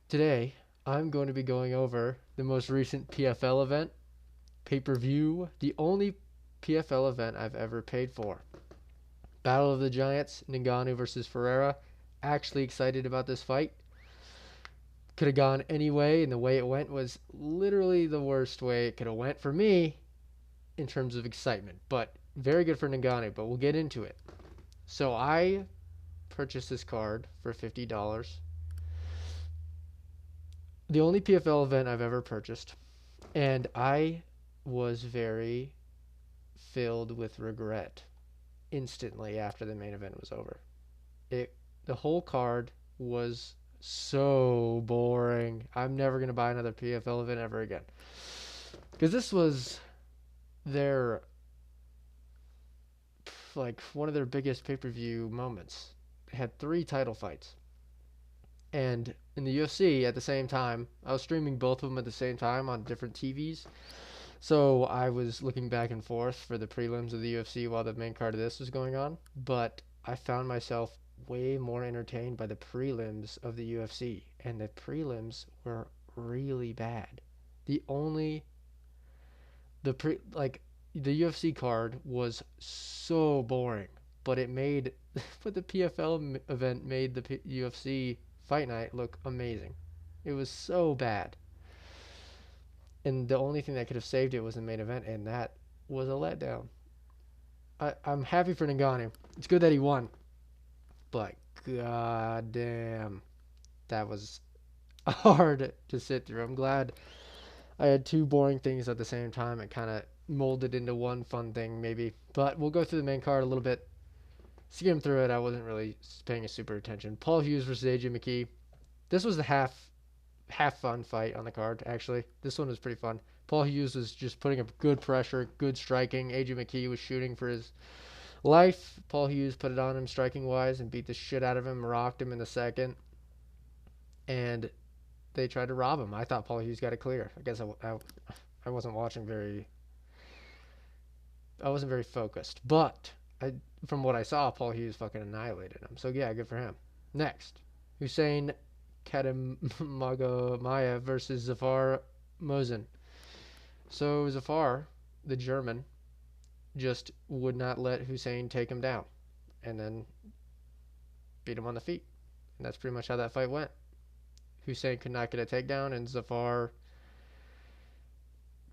Today, I'm going to be going over the most recent PFL event, pay-per-view, the only PFL event I've ever paid for. Battle of the Giants, Ngannou versus Ferreira. Actually excited about this fight. Could have gone any way, and the way it went was literally the worst way it could have went for me in terms of excitement. But very good for Ngannou, but we'll get into it. So I purchased this card for $50. The only PFL event I've ever purchased. And I was very filled with regret instantly after the main event was over. It the whole card was so boring. I'm never going to buy another PFL event ever again. Cuz this was their like one of their biggest pay-per-view moments. They had 3 title fights. And in the UFC at the same time, I was streaming both of them at the same time on different TVs. So I was looking back and forth for the prelims of the UFC while the main card of this was going on, but I found myself way more entertained by the prelims of the UFC, and the prelims were really bad. The only the pre like the UFC card was so boring, but it made but the PFL event made the UFC fight night look amazing. It was so bad. And the only thing that could have saved it was the main event, and that was a letdown. I'm happy for Ngannou. It's good that he won, but god damn, that was hard to sit through. I'm glad I had 2 boring things at the same time. It kind of molded into one fun thing, maybe. But we'll go through the main card a little bit. Skim through it. I wasn't really paying a super attention. Paul Hughes versus AJ McKee. This was the half fun fight on the card, actually. This one was pretty fun. Paul Hughes was just putting up good pressure, good striking. AJ McKee was shooting for his life. Paul Hughes put it on him striking wise and beat the shit out of him, rocked him in the second. And they tried to rob him. I thought Paul Hughes got it clear. I guess I wasn't watching very. I wasn't very focused. But from what I saw, Paul Hughes fucking annihilated him. So yeah, good for him. Next, Hussein Katamagomaya versus Zafar Mozen. So Zafar, the German, just would not let Hussein take him down, and then beat him on the feet. And that's pretty much how that fight went. Hussein could not get a takedown, and Zafar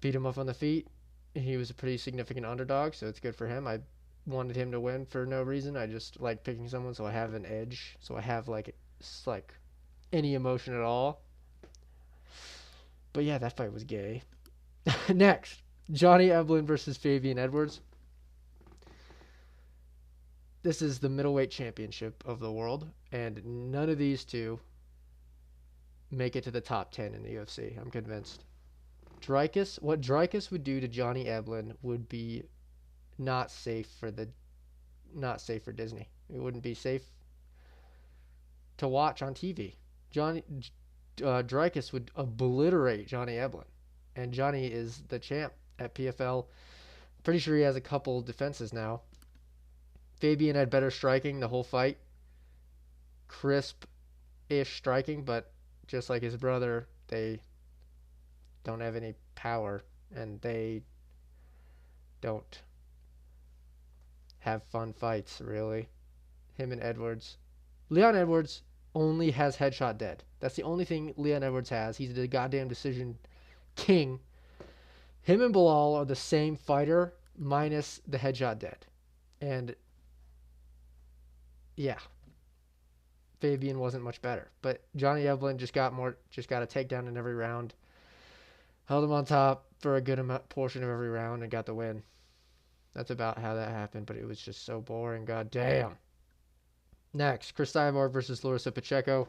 beat him up on the feet. He was a pretty significant underdog, so it's good for him. I wanted him to win for no reason. I just like picking someone so I have an edge, so I have like any emotion at all. But yeah, that fight was gay. Next, Johnny Eblin versus Fabian Edwards. This is the middleweight championship of the world, and none of these two make it to the top 10 in the UFC. I'm convinced. What Dreykus would do to Johnny Eblin would be not safe for the not safe for Disney. It wouldn't be safe to watch on TV. Johnny Dreykus would obliterate Johnny Eblin, and Johnny is the champ at PFL. Pretty sure he has a couple defenses now. Fabian had better striking the whole fight, crisp-ish striking, but just like his brother, they don't have any power, and they don't have fun fights, really. Him and Edwards. Leon Edwards only has headshot dead. That's the only thing Leon Edwards has. He's the goddamn decision king. Him and Bilal are the same fighter, minus the headshot dead. And yeah, Fabian wasn't much better. But Johnny Eblin just got a takedown in every round. Held him on top for a good portion of every round and got the win. That's about how that happened, but it was just so boring. God damn. Next, Chris Cyborg versus Larissa Pacheco.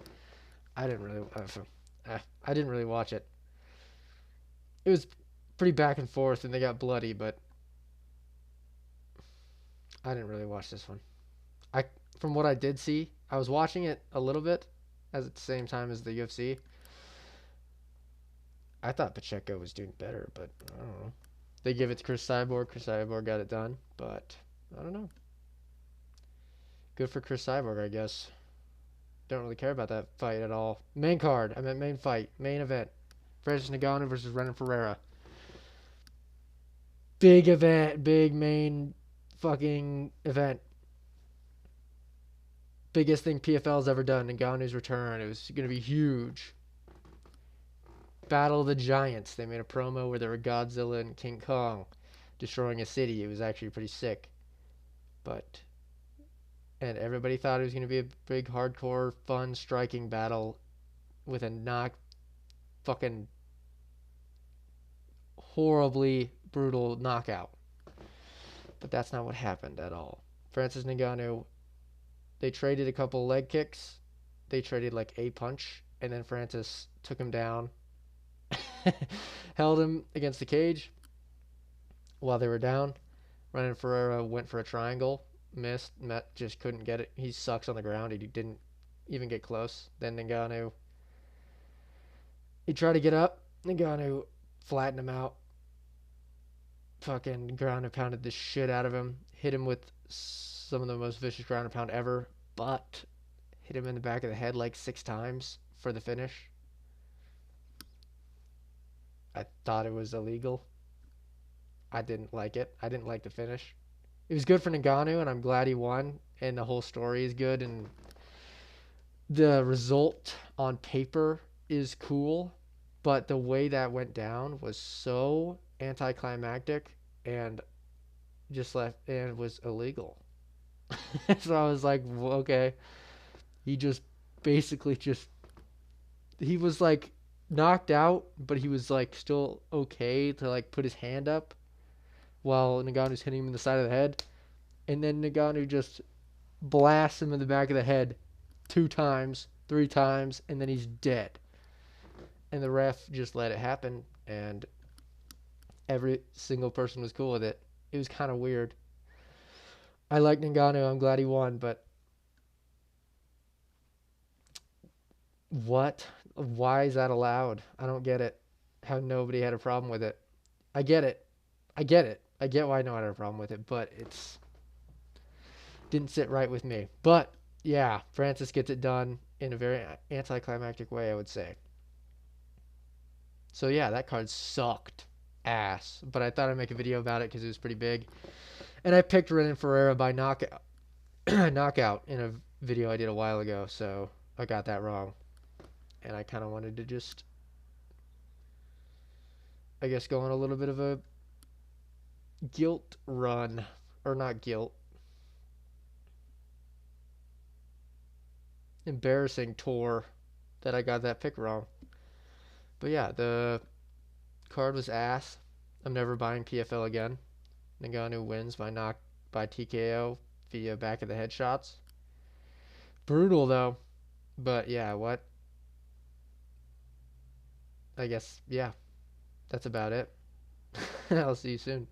I didn't really, I didn't really watch it. It was pretty back and forth, and they got bloody, but I didn't really watch this one. I, from what I did see, I was watching it a little bit, at the same time as the UFC. I thought Pacheco was doing better, but I don't know. They give it to Chris Cyborg. Chris Cyborg got it done, but I don't know. Good for Chris Cyborg, I guess. Don't really care about that fight at all. Main card. I meant main fight. Main event. Francis Ngannou versus Renan Ferreira. Big event. Big main fucking event. Biggest thing PFL's ever done. Ngannou's return. It was going to be huge. Battle of the Giants. They made a promo where there were Godzilla and King Kong destroying a city. It was actually pretty sick. But and everybody thought it was going to be a big, hardcore, fun, striking battle with a fucking horribly brutal knockout. But that's not what happened at all. Francis Ngannou, they traded a couple leg kicks. They traded like a punch, and then Francis took him down, held him against the cage while they were down. Renan Ferreira went for a triangle, missed, Met just couldn't get it. He sucks on the ground. He didn't even get close. Then Ngannou, he tried to get up. Ngannou flattened him out. Fucking ground and pounded the shit out of him. Hit him with some of the most vicious ground and pound ever, but hit him in the back of the head like 6 times for the finish. I thought it was illegal. I didn't like it. I didn't like the finish. It was good for Ngannou, and I'm glad he won. And the whole story is good, and the result on paper is cool, but the way that went down was so anticlimactic and just left and was illegal. So I was like, well, okay. He just basically just he was like knocked out, but he was like still okay to like put his hand up while Ngannou's hitting him in the side of the head, and then Ngannou just blasts him in the back of the head 2 times, 3 times, and then he's dead. And the ref just let it happen, and every single person was cool with it. It was kind of weird. I like Ngannou. I'm glad he won, but what? Why is that allowed? I don't get it. How nobody had a problem with it. I get it. I get it. I get why no one had a problem with it, but it's didn't sit right with me. But yeah, Francis gets it done in a very anticlimactic way, I would say. So yeah, that card sucked ass. But I thought I'd make a video about it because it was pretty big. And I picked Renan Ferreira by knockout, knockout in a video I did a while ago. So I got that wrong. And I kind of wanted to just, I guess, go on a little bit of a guilt run. Or not guilt. Embarrassing tour that I got that pick wrong. But yeah, the card was ass. I'm never buying PFL again. Ngannou wins by TKO via back of the head shots. Brutal though. But yeah, what? I guess yeah, that's about it. I'll see you soon.